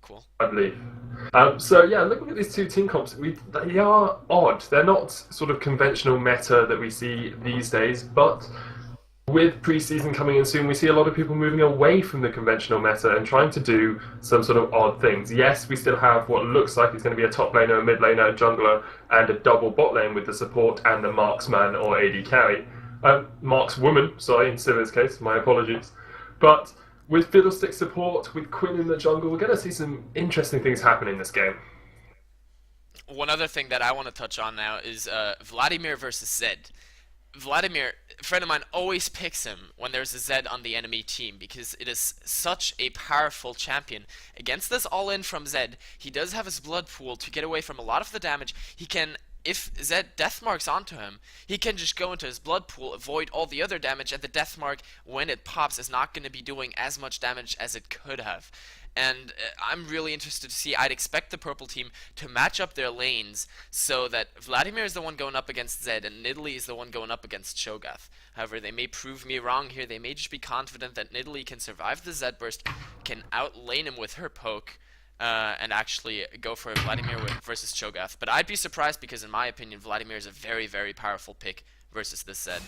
cool. I believe. So yeah, looking at these two team comps, they are odd. They're not sort of conventional meta that we see these days, but with preseason coming in soon, we see a lot of people moving away from the conventional meta and trying to do some sort of odd things. Yes, we still have what looks like it's going to be a top laner, a mid laner, a jungler, and a double bot lane with the support and the marksman or AD carry. Markswoman, sorry, in Civi's case, my apologies. But with Fiddlestick support, with Quinn in the jungle, we're going to see some interesting things happen in this game. One other thing that I want to touch on now is Vladimir versus Zed. Vladimir, a friend of mine, always picks him when there's a Zed on the enemy team because it is such a powerful champion. Against this all-in from Zed, he does have his blood pool to get away from a lot of the damage. He can, if Zed deathmarks onto him, he can just go into his blood pool, avoid all the other damage, and the deathmark, when it pops, is not going to be doing as much damage as it could have. And I'm really interested to see. I'd expect the purple team to match up their lanes so that Vladimir is the one going up against Zed and Nidalee is the one going up against Cho'Gath. However, they may prove me wrong here. They may just be confident that Nidalee can survive the Zed burst, can outlane him with her poke, and actually go for Vladimir versus Cho'Gath. But I'd be surprised because, in my opinion, Vladimir is a very, very powerful pick versus this Zed.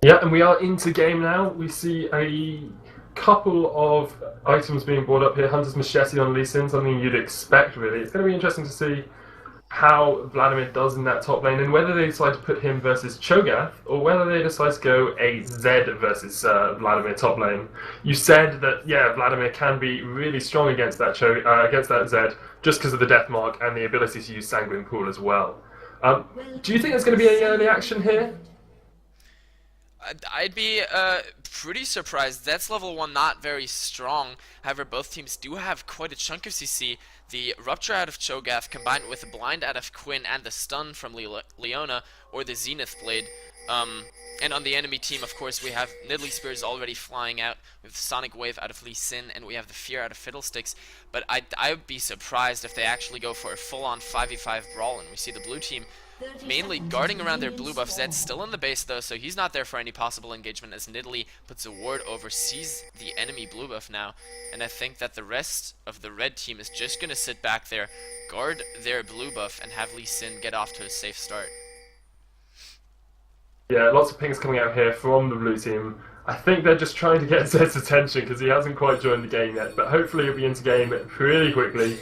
Yeah, and we are into game now. We see a couple of items being brought up here. Hunter's Machete on Lee Sin, something you'd expect, really. It's going to be interesting to see how Vladimir does in that top lane and whether they decide to put him versus Cho'Gath or whether they decide to go a Zed versus Vladimir top lane. You said that, yeah, Vladimir can be really strong against that against that Zed just because of the death mark and the ability to use Sanguine Pool as well. Do you think there's going to be any early action here? I'd be pretty surprised. That's level 1, not very strong. However, both teams do have quite a chunk of CC. The Rupture out of Cho'Gath combined with the Blind out of Quinn and the Stun from Leona or the Zenith Blade. And on the enemy team, of course, we have Nidalee Spears already flying out with Sonic Wave out of Lee Sin, and we have the Fear out of Fiddlesticks. But I would be surprised if they actually go for a full-on 5v5 brawl, and we see the blue team mainly guarding around their blue buff. Zed's still in the base though, so he's not there for any possible engagement as Nidalee puts a ward over, sees the enemy blue buff now, and I think that the rest of the red team is just going to sit back there, guard their blue buff, and have Lee Sin get off to a safe start. Yeah, lots of pings coming out here from the blue team. I think they're just trying to get Zed's attention because he hasn't quite joined the game yet, but hopefully he'll be into game pretty quickly.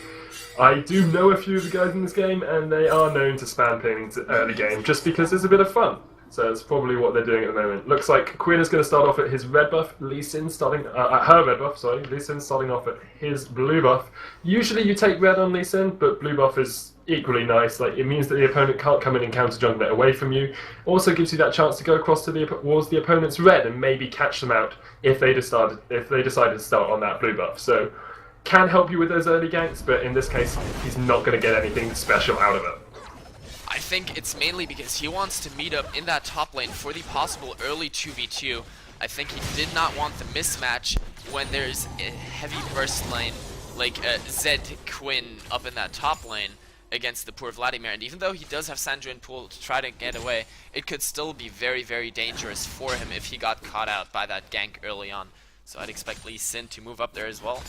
I do know a few of the guys in this game, and they are known to spam pings early game just because it's a bit of fun. So it's probably what they're doing at the moment. Looks like Quinn is going to start off at his red buff, Lee Sin starting at her red buff. Sorry, Lee Sin starting off at his blue buff. Usually you take red on Lee Sin, but blue buff is equally nice. Like, it means that the opponent can't come in and counter jungle it away from you. Also gives you that chance to go across to towards the opponent's red and maybe catch them out if they decided to start on that blue buff. So can help you with those early ganks, but in this case, he's not going to get anything special out of it. I think it's mainly because he wants to meet up in that top lane for the possible early 2v2. I think he did not want the mismatch when there's a heavy burst lane like Zed Quinn up in that top lane against the poor Vladimir. And even though he does have Sanguine Pool to try to get away, it could still be very, very dangerous for him if he got caught out by that gank early on. So I'd expect Lee Sin to move up there as well.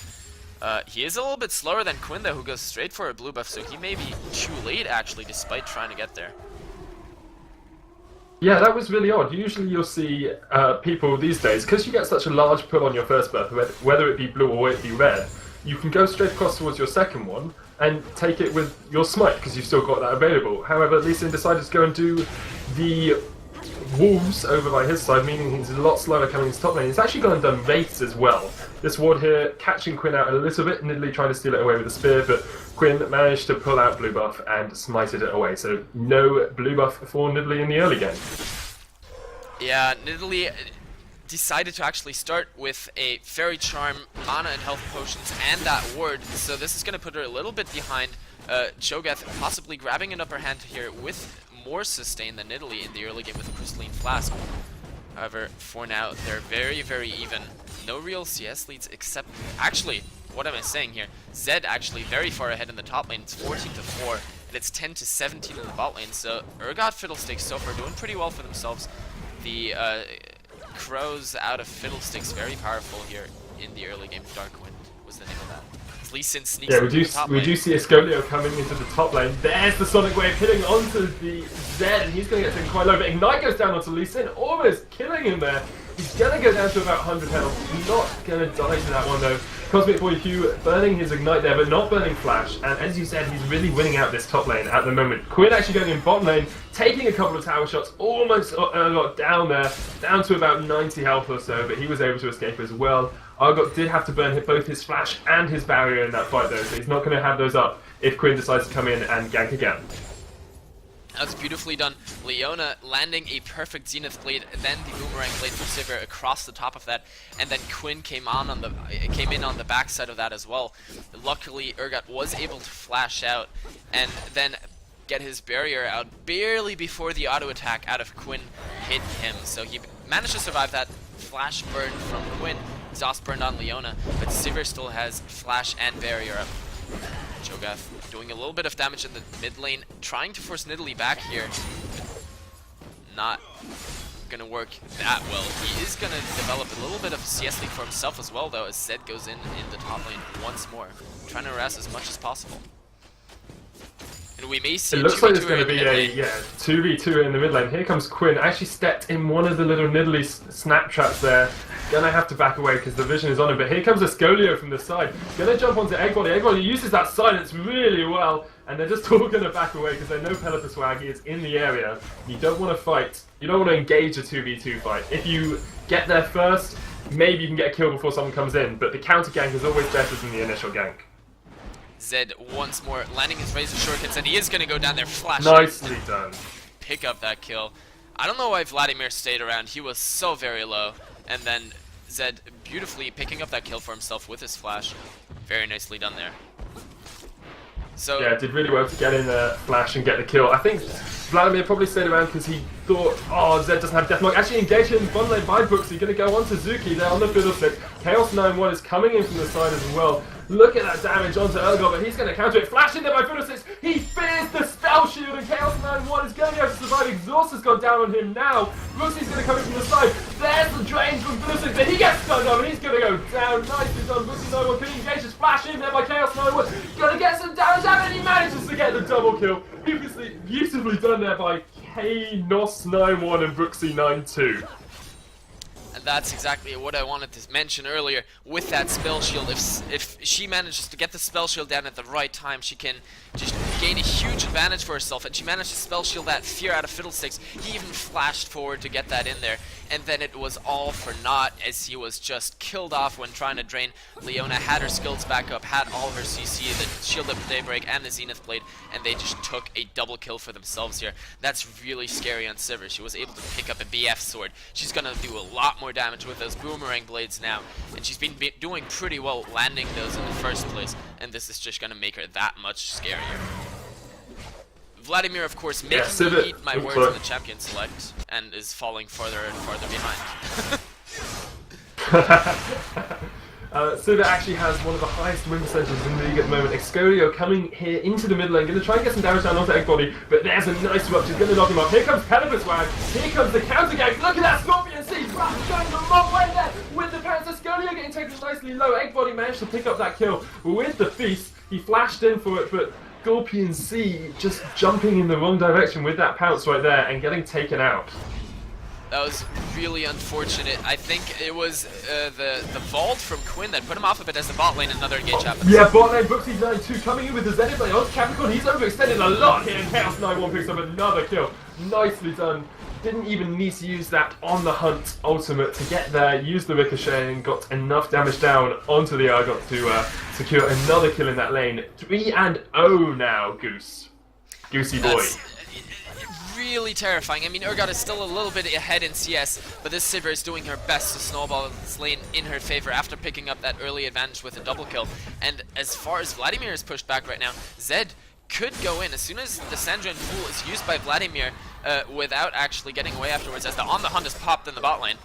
He is a little bit slower than Quinn though, who goes straight for a blue buff, so he may be too late actually, despite trying to get there. Yeah, that was really odd. Usually you'll see people these days, because you get such a large pull on your first buff, whether it be blue or it be red, you can go straight across towards your second one and take it with your smite, because you've still got that available. However, Lee Sin decided to go and do the wolves over by his side, meaning he's a lot slower coming into top lane. He's actually gone and done wraiths as well. This ward here catching Quinn out a little bit, Nidalee trying to steal it away with a spear, but Quinn managed to pull out blue buff and smited it away. So no blue buff for Nidalee in the early game. Yeah, Nidalee decided to actually start with a Fairy Charm, mana and health potions, and that ward, so this is going to put her a little bit behind. Cho'Gath possibly grabbing an upper hand here with more sustain than Nidalee in the early game with a Crystalline Flask. However, for now, they're very, very even. No real CS leads except... Actually, what am I saying here? Zed actually very far ahead in the top lane. It's 14-4, and it's 10-17 in the bot lane. So Urgot Fiddlesticks so far doing pretty well for themselves. The Crows out of Fiddlesticks very powerful here. in the early game. Darkwind was the name of that. Lee Sin sneaks Yeah, into the top we lane. do see Ascolio coming into the top lane. There's the Sonic Wave hitting onto the Zed, and he's going to get taken quite low. But Ignite goes down onto Lee Sin, almost killing him there. He's going to go down to about 100 health. Not going to die to that one though. Cosmic Boy Hugh burning his Ignite there, but not burning Flash. And as you said, he's really winning out this top lane at the moment. Quinn actually going in bot lane, taking a couple of tower shots, almost got down there, down to about 90 health or so, but he was able to escape as well. Argot did have to burn both his Flash and his barrier in that fight though, so he's not going to have those up if Quinn decides to come in and gank again. That's beautifully done. Leona landing a perfect Zenith Blade, then the Boomerang Blade from Sivir across the top of that, and then Quinn came in on the backside of that as well. Luckily, Urgot was able to flash out and then get his barrier out barely before the auto attack out of Quinn hit him. So he managed to survive that flash burn from Quinn, exhaust burned on Leona, but Sivir still has flash and barrier up. Cho'Gath doing a little bit of damage in the mid lane, trying to force Nidalee back here. Not gonna work that well. He is gonna develop a little bit of a CS lead for himself as well though, as Zed goes in the top lane once more, trying to harass as much as possible. And we may see it looks like there's going to be a 2v2 in the mid lane. Here comes Quinn. Actually stepped in one of the little Nidalee snap traps there. Gonna have to back away because the vision is on him. But here comes Ascolio from the side. Gonna jump onto Eggbody. Eggbody uses that silence really well. And they're just all gonna back away because they know Pelipper Swag is in the area. You don't want to fight. You don't want to engage a 2v2 fight. If you get there first, maybe you can get a kill before someone comes in. But the counter gank is always better than the initial gank. Zed once more landing his razor shortcuts, and he is going to go down there flashing. Nicely done. Pick up that kill. I don't know why Vladimir stayed around. He was so very low. And then Zed beautifully picking up that kill for himself with his flash. Very nicely done there. So yeah, did really well to get in the flash and get the kill. I think Vladimir probably stayed around because he thought, oh, Zed doesn't have Deathmark. Actually engaged in bottom lane by Brooksy. Going to go on to Zuki there on the fiddlestick. Chaos9-1 is coming in from the side as well. Look at that damage onto Urgot, but he's going to counter it. Flash in there by Fiddlesticks. He fears the spell shield, and Chaos9-1 is going to be able to survive. Exhaust has gone down on him now. Brooksy's going to come in from the side. There's the drain from Fiddlesticks, but he gets stunned up, and he's going to go down. Nicely done. Brooksy9-1 can engage his flash in there by Chaos9-1. Going to get some damage out, and he manages to get the double kill. Beautifully done there by Chaos9-1 and Brooksy9-2. And that's exactly what I wanted to mention earlier with that spell shield. If she manages to get the spell shield down at the right time, she can just gain a huge advantage for herself. And she managed to spell shield that fear out of Fiddlesticks. He even flashed forward to get that in there. And then it was all for naught as he was just killed off when trying to drain. Leona had her skills back up, had all her CC, the Shield of Daybreak and the Zenith Blade, and they just took a double kill for themselves here. That's really scary on Sivir. She was able to pick up a BF sword. She's gonna do a lot more damage with those boomerang blades now, and she's been doing pretty well landing those in the first place, and this is just gonna make her that much scarier. Vladimir, of course, making me eat my words in the champion select, and is falling farther and farther behind. Sivir actually has one of the highest win percentages in the league at the moment. Ascolio coming here into the mid lane, going to try and get some damage down onto Eggbody, but there's a nice swap. She's going to knock him off. Here comes Pelipper Swag. Here comes the counter gang. Look at that Scorpion Siege. Going the wrong way there with the parents. Ascolio getting taken nicely low. Eggbody managed to pick up that kill with the feast. He flashed in for it, but Scorpion C just jumping in the wrong direction with that pounce right there and getting taken out. That was really unfortunate. I think it was the vault from Quinn that put him off a bit as the bot lane another engage happens. Yeah, bot lane Brooksy9-2 coming in with the Zenith Blade on Capricorn. He's overextended a lot here, and Chaos9-1 picks up another kill. Nicely done. Didn't even need to use that on the hunt ultimate to get there, used the ricochet and got enough damage down onto the Argot to secure another kill in that lane. 3-0 now, Goose. Goosey boy. That's really terrifying. I mean, Urgot is still a little bit ahead in CS, but this Sivir is doing her best to snowball this lane in her favor after picking up that early advantage with a double kill. And as far as Vladimir is pushed back right now, Zed could go in as soon as the Sandra and Fool is used by Vladimir without actually getting away afterwards, as the On the Hunt is popped in the bot lane.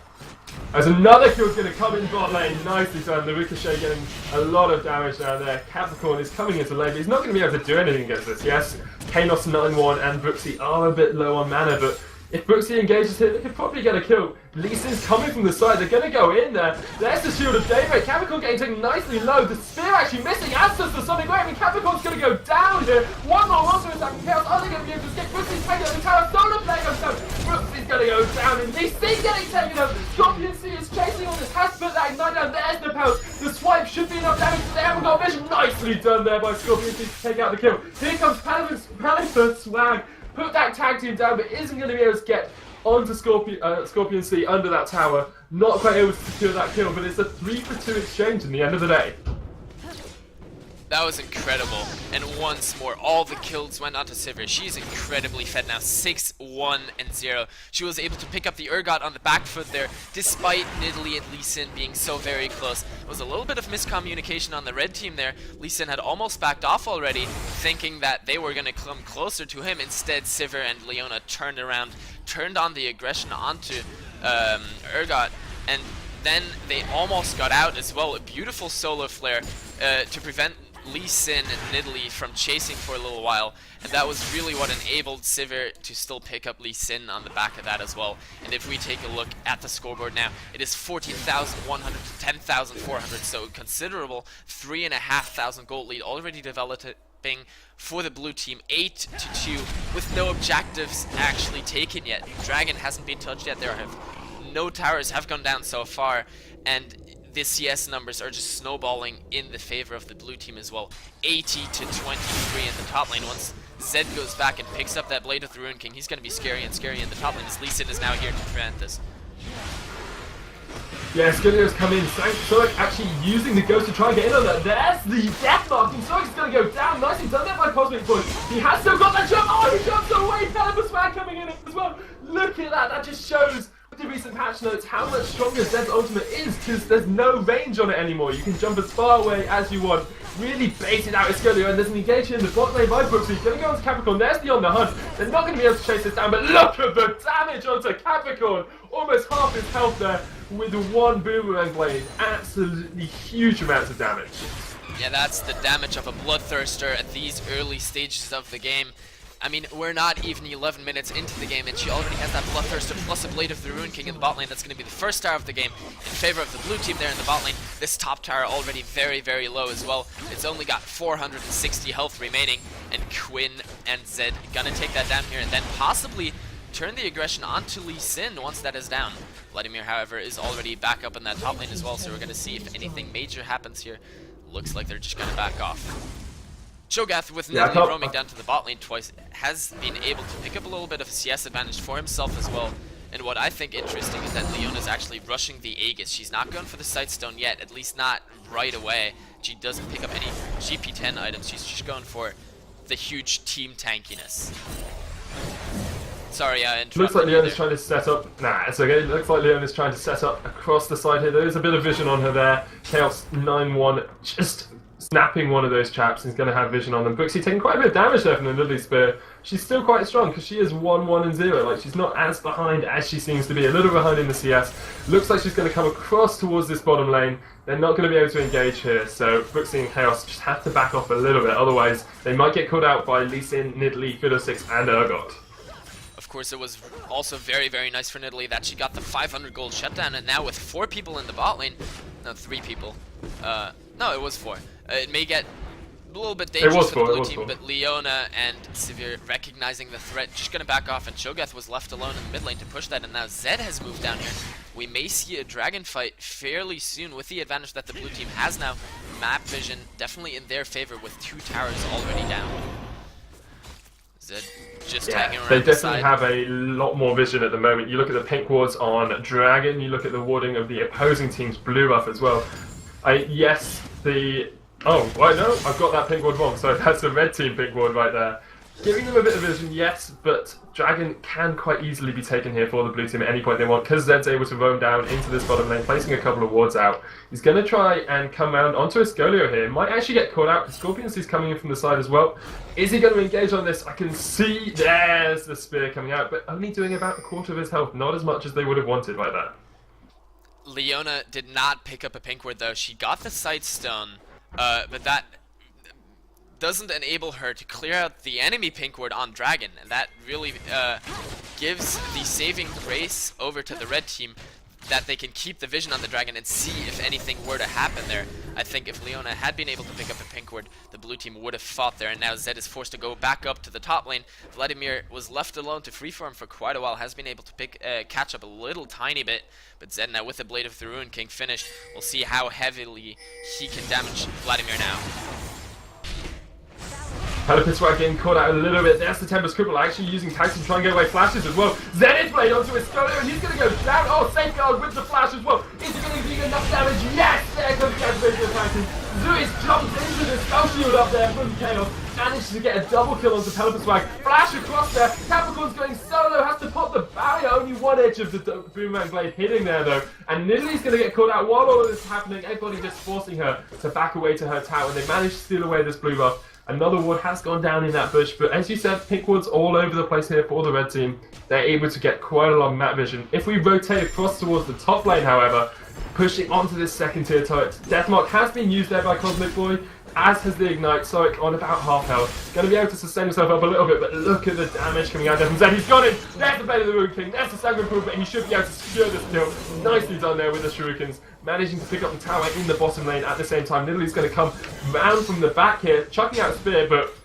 As another kill's going to come in bot lane, nicely done. The Ricochet getting a lot of damage down there. Capricorn is coming into lane, but he's not going to be able to do anything against this. Yes, Chaos9-1 and Brooksy are a bit low on mana, but If Brooksy engages here, they could probably get a kill. Lee Sin's coming from the side, they're going to go in there. There's the shield of Daybreak. Capricorn getting taken nicely low. The spear actually missing, as does the Sonic Wave, and Capricorn's going to go down here. One more monster attacking Chaos. Are they going to be able to escape? Brooksy's taking out the tower. S0na playing himself. Brooksy's going to go down, and Lee Sin getting taken out. GreyGo0se is chasing on this. Has to put that ignite down. There's the pounce. The swipe should be enough damage. They haven't got vision. Nicely done there by GreyGo0se to take out the kill. Here comes Palace Swag. Put that tag team down, but isn't going to be able to get onto Scorpion-C under that tower. Not quite able to secure that kill, but it's a 3-for-2 exchange in the end of the day. That was incredible. And once more, all the kills went onto Sivir. She's incredibly fed now, 6-1-0. She was able to pick up the Urgot on the back foot there, despite Nidalee and Lee Sin being so very close. It was a little bit of miscommunication on the red team there. Lee Sin had almost backed off already, thinking that they were going to come closer to him. Instead, Sivir and Leona turned around, turned on the aggression onto Urgot, and then they almost got out as well. A beautiful solo flare to prevent Lee Sin and Nidalee from chasing for a little while, and that was really what enabled Sivir to still pick up Lee Sin on the back of that as well. And if we take a look at the scoreboard now, it is 14,100 to 10,400, so considerable 3,500 gold lead already developing for the blue team, 8-2, with no objectives actually taken yet. Dragon hasn't been touched yet. There have no towers have gone down so far, and the CS numbers are just snowballing in the favor of the blue team as well. 80-23 in the top lane. Once Zed goes back and picks up that Blade of the Ruin King, he's going to be scary and scary in the top lane, as Lee Sin is now here to prevent this. Yeah, Skillio's come in. Sorek actually using the Ghost to try and get in on that. There's the death mark, and Sorek's going to go down. Nicely done there by Cosmic Void. He has still got that jump. Oh, he jumps away. Swag coming in as well. Look at that. That just shows with the recent patch notes how much stronger Zed's ultimate is, because there's no range on it anymore. You can jump as far away as you want. Really baited out Skillio, and there's an engagement in the bot lane by Brooksy. He's going to go onto Capricorn. There's the on the hunt. They're not going to be able to chase this down, but look at the damage onto Capricorn. Almost half his health there with one boomerang blade. Absolutely huge amounts of damage. Yeah, that's the damage of a Bloodthirster at these early stages of the game. I mean, we're not even 11 minutes into the game, and she already has that Bloodthirster plus a Blade of the Ruin King in the bot lane. That's going to be the first star of the game in favor of the blue team there in the bot lane. This top tower already very, very low as well. It's only got 460 health remaining, and Quinn and Zed gonna take that down here and then possibly turn the aggression onto Lee Sin once that is down. Vladimir, however, is already back up in that top lane as well, so we're gonna see if anything major happens here. Looks like they're just gonna back off. Cho'Gath, with Nidalee roaming down to the bot lane twice, has been able to pick up a little bit of a CS advantage for himself as well. And what I think interesting is that Leona's actually rushing the Aegis. She's not going for the Sightstone yet, at least not right away. She doesn't pick up any GP10 items. She's just going for the huge team tankiness. Sorry, I interrupted. Looks like Leona's trying to set up. Nah, it's okay. Looks like Leona's trying to set up across the side here. There is a bit of vision on her there. Chaos 9-1 just snapping one of those chaps. He's going to have vision on them. Brooksy taking quite a bit of damage there from the Nidalee Spear. She's still quite strong because she is 1-1-0. Like, she's not as behind as she seems to be. A little behind in the CS. Looks like she's going to come across towards this bottom lane. They're not going to be able to engage here. So Brooksy and Chaos just have to back off a little bit. Otherwise, they might get caught out by Lee Sin, Nidalee, GreyGo0se, and Urgot. Of course, it was also very, very nice for Nidalee that she got the 500 gold shutdown, and now with 4 people in the bot lane, no, 3 people, no, it was 4. It may get a little bit dangerous for the blue team, but Leona and Sivir recognizing the threat, just gonna back off, and Cho'Gath was left alone in the mid lane to push that, and now Zed has moved down here. We may see a dragon fight fairly soon with the advantage that the blue team has now. Map vision definitely in their favor with 2 towers already down. Zed just hanging around they definitely have a lot more vision at the moment. You look at the pink wards on Dragon, you look at the warding of the opposing team's blue buff as well. Oh, wait, no, I've got that pink ward wrong. So that's the red team pink ward right there. Giving them a bit of vision, yes, but Dragon can quite easily be taken here for the blue team at any point they want, because Zed's able to roam down into this bottom lane, placing a couple of wards out. He's going to try and come around onto a Scolio here. Might actually get caught out, because Scorpion-C's coming in from the side as well. Is he going to engage on this? I can see there's the spear coming out, but only doing about a quarter of his health. Not as much as they would have wanted like that. Leona did not pick up a pink ward though. She got the Sightstone, but that doesn't enable her to clear out the enemy pink ward on Dragon, and that really gives the saving grace over to the red team that they can keep the vision on the dragon and see if anything were to happen there. I think if Leona had been able to pick up a pink ward, the blue team would have fought there, and now Zed is forced to go back up to the top lane. Vladimir was left alone to freeform for quite a while, has been able to catch up a little tiny bit, but Zed now with the Blade of the Ruin King finished. We'll see how heavily he can damage Vladimir now. Pelipper getting caught out a little bit. There's the Tempest Cripple actually using tags to try and get away flashes as well. Zenith Blade onto his solo and he's going to go down. Oh, Safeguard with the flash as well. Is he going to do enough damage? Yes! There comes the activation of Titan. Zeus jumps into the spell shield up there from Chaos. Manages to get a double kill onto Pelipper. Flash across there. Capricorn's going solo. Has to pop the barrier. Only one edge of the Boomerang Blade hitting there though. And Nidalee going to get caught out while all of this is happening. Everybody just forcing her to back away to her tower. And they manage to steal away this blue buff. Another ward has gone down in that bush, but as you said, pink wards all over the place here for the red team. They're able to get quite a lot of map vision. If we rotate across towards the top lane, however, pushing onto this second tier turret, Deathmark has been used there by Cosmic Boy, as has the Ignite. Sonic on about half health. Going to be able to sustain himself up a little bit, but look at the damage coming out there from Zed. He's got it! There's the Blade of the Ruin King, there's the Sanguine Pool, but he should be able to secure this kill. Nicely done there with the Shurikens. Managing to pick up the tower in the bottom lane at the same time. Nidalee's going to come round from the back here, chucking out a spear, but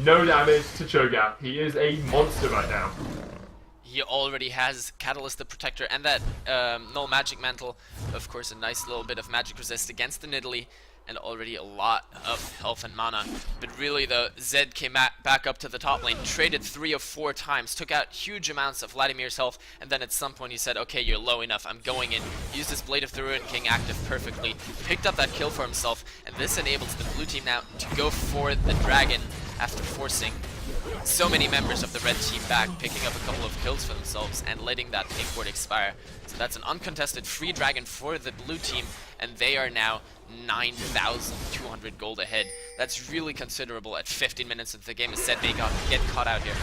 no damage to Cho'Gath. He is a monster right now. He already has Catalyst the Protector and that Null Magic Mantle. Of course, a nice little bit of magic resist against the Nidalee, and already a lot of health and mana. But really, though, Zed came back up to the top lane, traded 3 of 4 times, took out huge amounts of Vladimir's health, and then at some point he said, okay, you're low enough, I'm going in. Used his Blade of the Ruin King active perfectly, picked up that kill for himself, and this enables the blue team now to go for the dragon after forcing so many members of the red team back, picking up a couple of kills for themselves and letting that pink ward expire. So that's an uncontested free dragon for the blue team, and they are now 9,200 gold ahead. That's really considerable at 15 minutes into the game. As said, they get caught out here.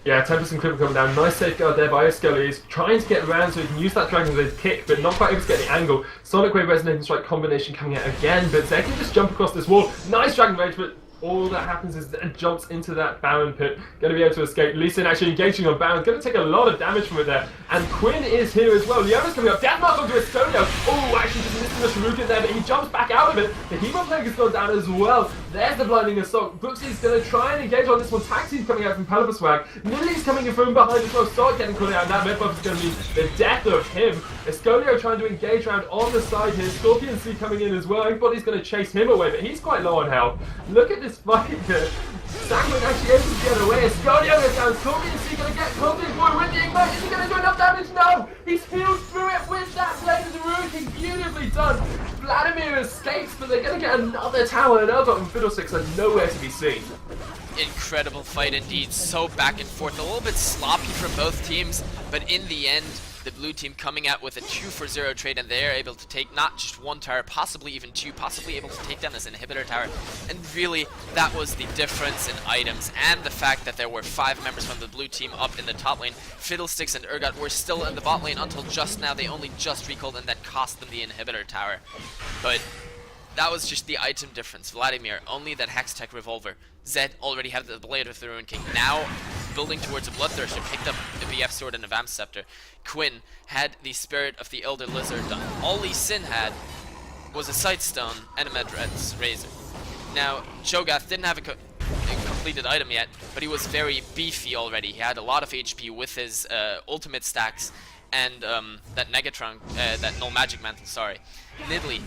Yeah, Tempest and Clipper coming down. Nice safeguard there by Scully. He's trying to get around so he can use that Dragon Blade kick, but not quite able to get the angle. Sonic Wave Resonating Strike combination coming out again, but Zed can just jump across this wall. Nice Dragon Rage, but all that happens is Zed jumps into that Baron pit. Going to be able to escape. Lee Sin actually engaging on Baron. Going to take a lot of damage from it there. And Quinn is here as well. Leona's coming up. Deathmark onto Estonia. Oh, actually just missing the Shuriken there, but he jumps back out of it. The Hemo Plague has gone down as well. There's the Blinding Assault. Brooksy's going to try and engage on this one. Taxi's coming out from Pelipper Swag. Nidalee's coming in from behind as well. Start getting caught out, and that red buff is going to be the death of him. Escolio trying to engage around on the side here. Scorpion Sea coming in as well. Everybody's going to chase him away, but he's quite low on health. Look at this fight here. Sanguine actually able to get away. Escolio goes down. Scorpion Sea going to get Cosmic Boy with the Ignite. Is he going to do enough damage? No! He's healed through it with that Blade of the Ruin King. Beautifully done. Vladimir escapes, but they're going to get another tower, and Eldot and Fiddlesticks are nowhere to be seen. Incredible fight indeed, so back and forth, a little bit sloppy from both teams, but in the end, the blue team coming out with a 2-for-0 trade, and they're able to take not just one tower, possibly even 2, possibly able to take down this inhibitor tower, and really, that was the difference in items, and the fact that there were 5 members from the blue team up in the top lane. Fiddlesticks and Urgot were still in the bot lane until just now. They only just recalled, and that cost them the inhibitor tower, but that was just the item difference. Vladimir, only that Hextech Revolver. Zed already had the Blade of the Ruin King. Now, building towards a Bloodthirster, picked up the BF Sword and a Vamp Scepter. Quinn had the Spirit of the Elder Lizard done. All Lee Sin had was a Sightstone and a Medred's Razor. Now, Cho'Gath didn't have a completed item yet, but he was very beefy already. He had a lot of HP with his ultimate stacks and that Negatron, that Null Magic Mantle, sorry. Nidalee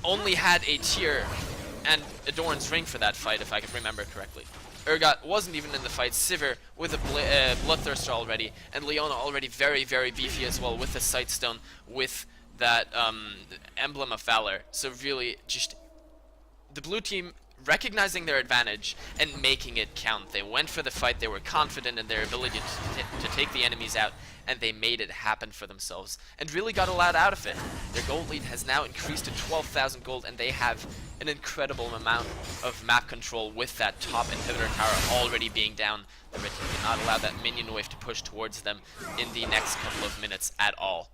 only had a tier and Adorn's Ring for that fight, if I can remember correctly. Urgot wasn't even in the fight. Sivir with a Bloodthirster already, and Leona already very, very beefy as well with the Sightstone, with that Emblem of Valor. So really, just the blue team recognizing their advantage and making it count. They went for the fight, they were confident in their ability to take the enemies out, and they made it happen for themselves, and really got a lot out of it. Their gold lead has now increased to 12,000 gold, and they have an incredible amount of map control with that top inhibitor tower already being down. The red team cannot allow that minion wave to push towards them in the next couple of minutes at all.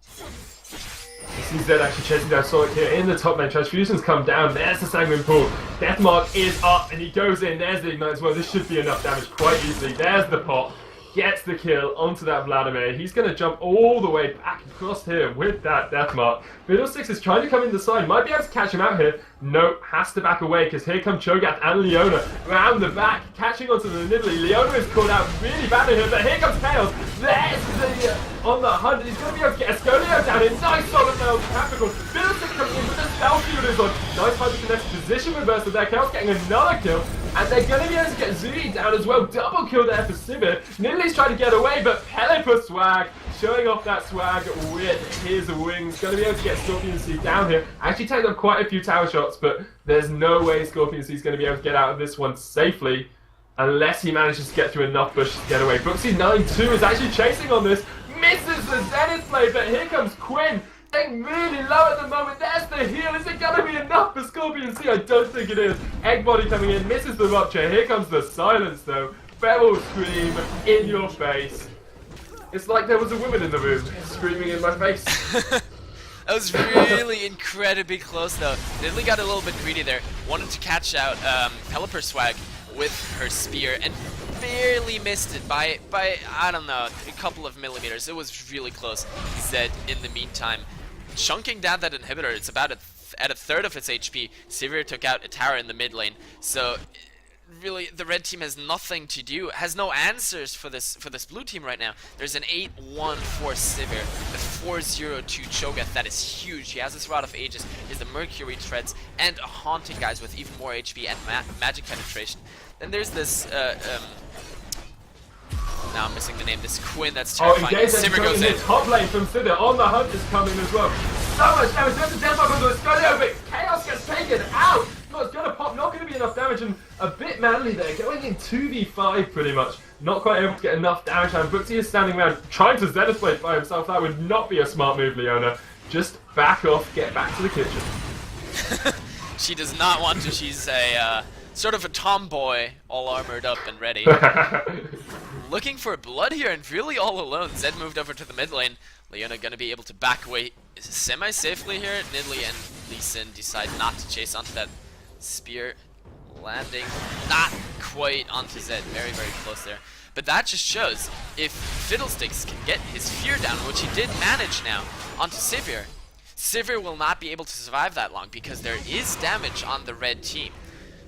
You see Zed actually chasing down Sonic here in the top lane. Transfusions come down. There's the Sanguine Pool. Deathmark is up and he goes in. There's the Ignite as well. This should be enough damage quite easily. There's the pot. Gets the kill onto that Vladimir. He's going to jump all the way back across here with that Deathmark. Fiddlesticks is trying to come in the side. Might be able to catch him out here. Nope, has to back away because here come Cho'Gath and Leona around the back, catching onto the Nidalee. Leona is caught out really badly here, but here comes Chaos. There's the on the hunt. He's going to be able to get Escolio down in. Nice solid nail Capricorn. Fiddlesticks coming in with the spell shield is on. Nice hyperconnect position reversal there. Chaos getting another kill. And they're going to be able to get Zuri down as well. Double kill there for Sivir. Nidalee's trying to get away, but Pelipper swag, showing off that swag with his wings. Going to be able to get Scorpion Seed down here. Actually takes up quite a few tower shots, but there's no way Scorpion Seed's going to be able to get out of this one safely unless he manages to get through enough bushes to get away. Brooksy 9-2 is actually chasing on this. Misses the Zenith play, but here comes Quinn. Staying really low at the moment. There's the heal. Is it going to be enough for Scorpion Sea? I don't think it is. Eggbody coming in, misses the rupture. Here comes the silence though. Feral scream in your face. It's like there was a woman in the room screaming in my face. That was really incredibly close though. Nidalee got a little bit greedy there. Wanted to catch out Pelipper swag with her spear and barely missed it by I don't know, a couple of millimeters. It was really close. Zed in the meantime chunking down that inhibitor. It's about at a third of its HP. Sivir took out a tower in the mid lane, so really the red team has nothing to do, has no answers for this blue team right now. There's an 8-1 for Sivir, a 4-0 to Cho'Gath. That is huge. He has his Rod of Ages, he has the Mercury Treads, and a Haunting guys with even more HP and magic penetration. Then there's this now I'm missing the name. This Quinn that's terrifying. Sivir goes in. Top lane from Sivir. On the hunt is coming as well. So much damage. There's the Deathmark onto Escolio, but Chaos gets taken out. No, it's going to pop. Not going to be enough damage, and a bit manly there. Going in 2v5 pretty much. Not quite able to get enough damage. And Brooksy is standing around trying to Zenith Blade by himself. That would not be a smart move, Leona. Just back off. Get back to the kitchen. She does not want to. She's a sort of a tomboy, all armored up and ready. Looking for blood here and really all alone. Zed moved over to the mid lane. Leona gonna be able to back away semi-safely here. Nidalee and Lee Sin decide not to chase onto that spear. Landing not quite onto Zed. Very, very close there. But that just shows if Fiddlesticks can get his fear down, which he did manage now, onto Sivir, Sivir will not be able to survive that long because there is damage on the red team.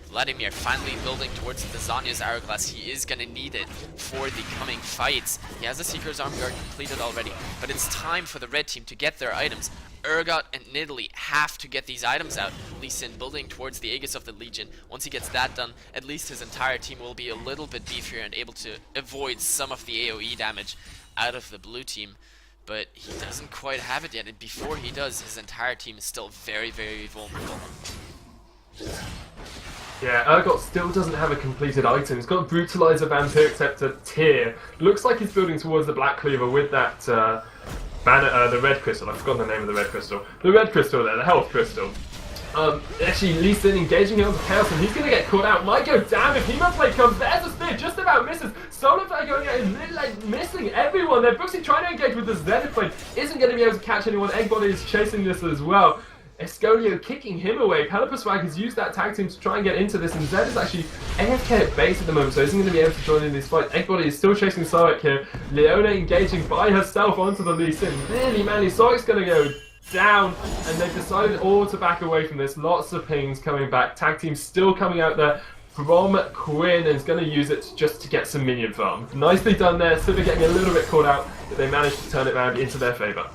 Vladimir finally building towards the Zhonya's Hourglass. He is going to need it for the coming fights. He has the Seeker's Arm Guard completed already, but it's time for the red team to get their items. Urgot and Nidalee have to get these items out. Lee Sin building towards the Aegis of the Legion. Once he gets that done, at least his entire team will be a little bit beefier and able to avoid some of the AoE damage out of the blue team. But he doesn't quite have it yet, and before he does, his entire team is still very, very vulnerable. Yeah, Urgot still doesn't have a completed item. He's got Brutalizer, Vampiric Scepter, Tear. Looks like he's building towards the Black Cleaver with that banner, the red crystal. I've forgotten the name of the red crystal. The red crystal there, the health crystal. Actually, Lee Sin engaging it onto Chaos, and he's going to get caught out. Might go down if Hemo Plate comes. There's a spear, just about misses. Solar Flare going out and like missing everyone there. Brooksy trying to engage with the Zenith Plate. Isn't going to be able to catch anyone. Eggbody is chasing this as well. Escolio kicking him away. Pelipper Swag has used that tag team to try and get into this, and Zed is actually AFK at base at the moment, so isn't going to be able to join in this fight. Eggbody is still chasing Sarek here. Leona engaging by herself onto the Lee Sin. Really manly. Sarek's going to go down, and they've decided all to back away from this. Lots of pings coming back. Tag team still coming out there from Quinn, and is going to use it just to get some minion farm. Nicely done there. Sivir getting a little bit caught out, but they managed to turn it around into their favour.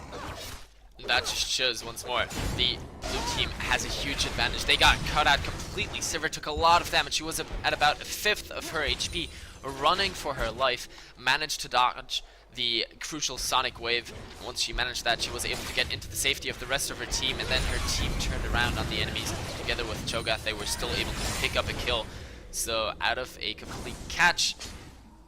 That just shows once more the blue team has a huge advantage. They got cut out completely. Sivir took a lot of damage. She was at about a fifth of her HP, running for her life. Managed to dodge the crucial sonic wave. Once she managed that, she was able to get into the safety of the rest of her team, and then her team turned around on the enemies. Together with Cho'Gath, they were still able to pick up a kill. So out of a complete catch,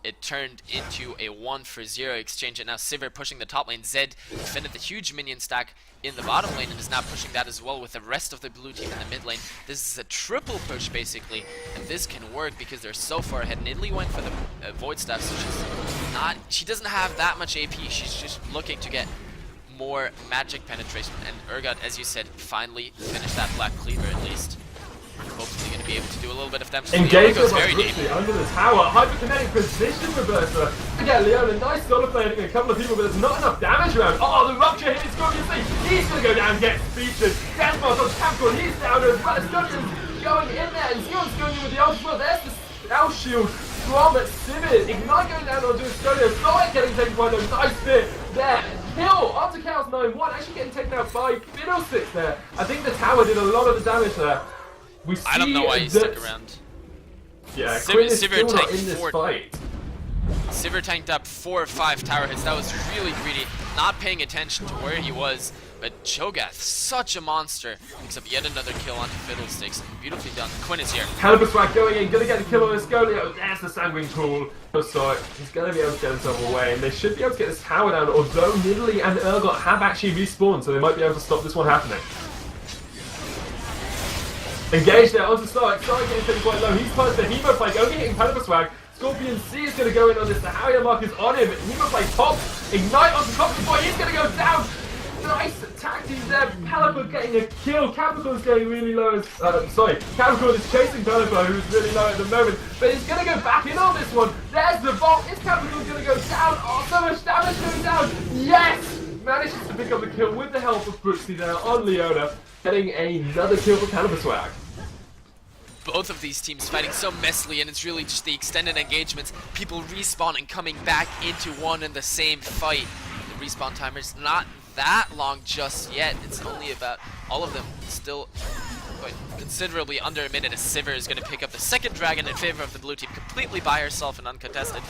it turned into a 1-for-0 exchange, and now Sivir pushing the top lane. Zed defended the huge minion stack in the bottom lane and is now pushing that as well with the rest of the blue team in the mid lane. This is a triple push basically, and this can work because they're so far ahead. Nidalee went for the Void Staff, so she doesn't have that much AP. She's just looking to get more magic penetration, and Urgot, as you said, finally finished that Black Cleaver at least. Hopefully going to be able to do a little bit of damage. Engage goes very deep. under the tower. Hyperkinetic position reverser. Again, Leona, nice solo play hitting a couple of people, but there's not enough damage around. Oh, the rupture hit is going to see. He's going to go down and get featured. Deathmark on Capricorn, he's down as well. Scotian's going in there, and Zion's going in with the ultimate. There's the Spell Shield from Sivir. Ignite going down onto Scotia. Sonic getting taken by the nice bit there. Kill onto Chaos 9-1, actually getting taken out by Fiddlesticks there. I think the tower did a lot of the damage there. I don't know why he stuck around. Yeah, Quinn is still not in this fight. Sivir tanked up 4 or 5 tower hits. That was really greedy, not paying attention to where he was. But Cho'Gath, such a monster, picks up yet another kill onto Fiddlesticks. Beautifully done. Quinn is here. Calibuswag going in, gonna get a kill on Escolio. There's the Sanguine Pool. So he's gonna be able to get himself away, and they should be able to get this tower down, although Nidalee and Urgot have actually respawned, so they might be able to stop this one happening. Engage there onto Stark. Stark getting taken quite low. He's punched the Hemoflake, only hitting Calibuswag. Scorpion C is going to go in on this. The Harrier mark is on him. Hemoflake pops. Ignite onto Copper Boy. He's going to go down. Nice attack team there. Calico getting a kill. Capricorn's getting really low. Capricorn is chasing Calico, who's really low at the moment. But he's going to go back in on this one. There's the vault. Is Capricorn going to go down? Oh, so much damage going down. Yes! Manages to pick up the kill with the help of Brooksy there on Leona. Getting another kill for Calibuswag. Both of these teams fighting so messily, and it's really just the extended engagements, people respawning, coming back into one and the same fight. The respawn timer's not that long just yet. It's only about, all of them still quite considerably under a minute, as Sivir is going to pick up the second dragon in favor of the blue team, completely by herself and uncontested.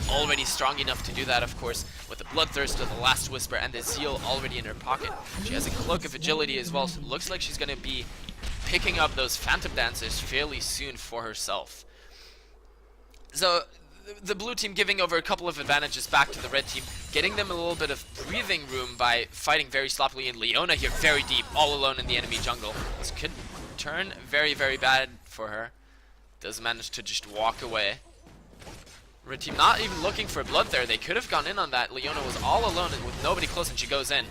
Already strong enough to do that, of course, with the Bloodthirst of the Last Whisper and the Zeal already in her pocket. She has a Cloak of Agility as well, so it looks like she's going to be picking up those Phantom Dancers fairly soon for herself. So, the blue team giving over a couple of advantages back to the red team, getting them a little bit of breathing room by fighting very sloppily, and Leona here very deep, all alone in the enemy jungle. This could turn very, very bad for her. Does manage to just walk away. Red team not even looking for blood there. They could have gone in on that. Leona was all alone and with nobody close, and she goes in.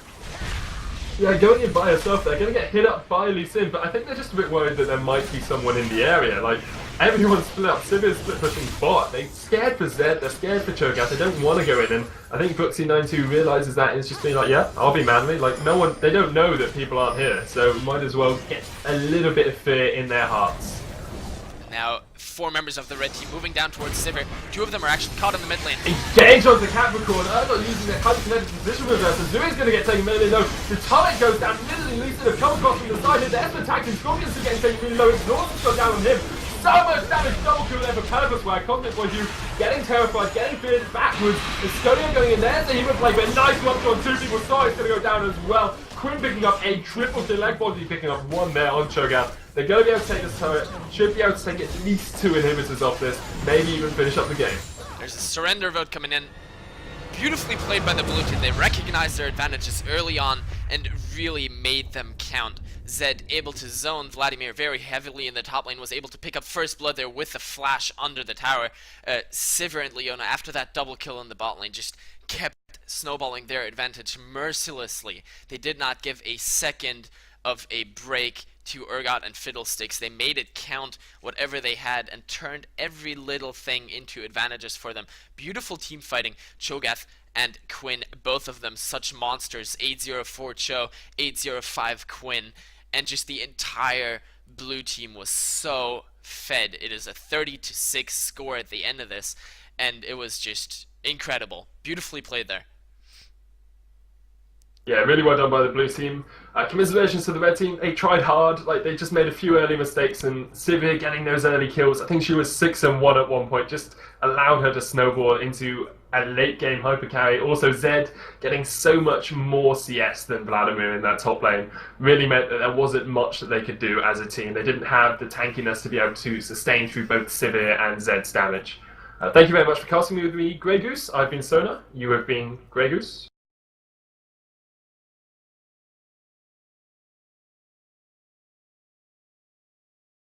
Yeah, going in by herself, they're going to get hit up by Lee Sin, but I think they're just a bit worried that there might be someone in the area. Like, everyone's split up. Sivir's split pushing bot. They're scared for Zed, they're scared for Cho'Gath, they don't want to go in, and I think Brooksy92 realizes that and is just being like, yeah, I'll be manly. Like, no one, they don't know that people aren't here, so might as well get a little bit of fear in their hearts. Now, 4 members of the red team moving down towards Sivir. 2 of them are actually caught in the mid lane. Engage onto Capricorn. Urgot using their hyperkinetic position reverser. Zooey's going to get taken really low. The turret goes down. Literally, Lee Sin have come across from the side here. The Esper attacking Scorpions are getting taken really low. Exhaust's gone down on him. So much damage. Double kill there for Calibuswag. Cosmic Boy Hugh getting terrified, getting feared backwards. And Scotia going in there. So he would play, but nice one on 2 people. Sorry's going to go down as well. Quinn picking up a triple kill. Legbody picking up 1 there on Cho'Gath. They're going to be able to take this turret, should be able to take at least 2 inhibitors off this, maybe even finish up the game. There's a surrender vote coming in. Beautifully played by the blue team. They recognized their advantages early on and really made them count. Zed able to zone Vladimir very heavily in the top lane, was able to pick up first blood there with the flash under the tower. Sivir and Leona, after that double kill in the bot lane, just kept snowballing their advantage mercilessly. They did not give a second of a break to Urgot and Fiddlesticks. They made it count, whatever they had, and turned every little thing into advantages for them. Beautiful team fighting. Cho'Gath and Quinn, both of them such monsters. 804 Cho, 805 Quinn, and just the entire blue team was so fed. It is a 30-6 score at the end of this, and it was just incredible. Beautifully played there. Yeah, really well done by the blue team. Commiserations to the red team. They tried hard. Like, they just made a few early mistakes, and Sivir getting those early kills. I think she was 6-1 at one point. Just allowed her to snowball into a late game hyper carry. Also, Zed getting so much more CS than Vladimir in that top lane really meant that there wasn't much that they could do as a team. They didn't have the tankiness to be able to sustain through both Sivir and Zed's damage. Thank you very much for casting me with me, GreyGo0se. I've been S0na. You have been GreyGo0se.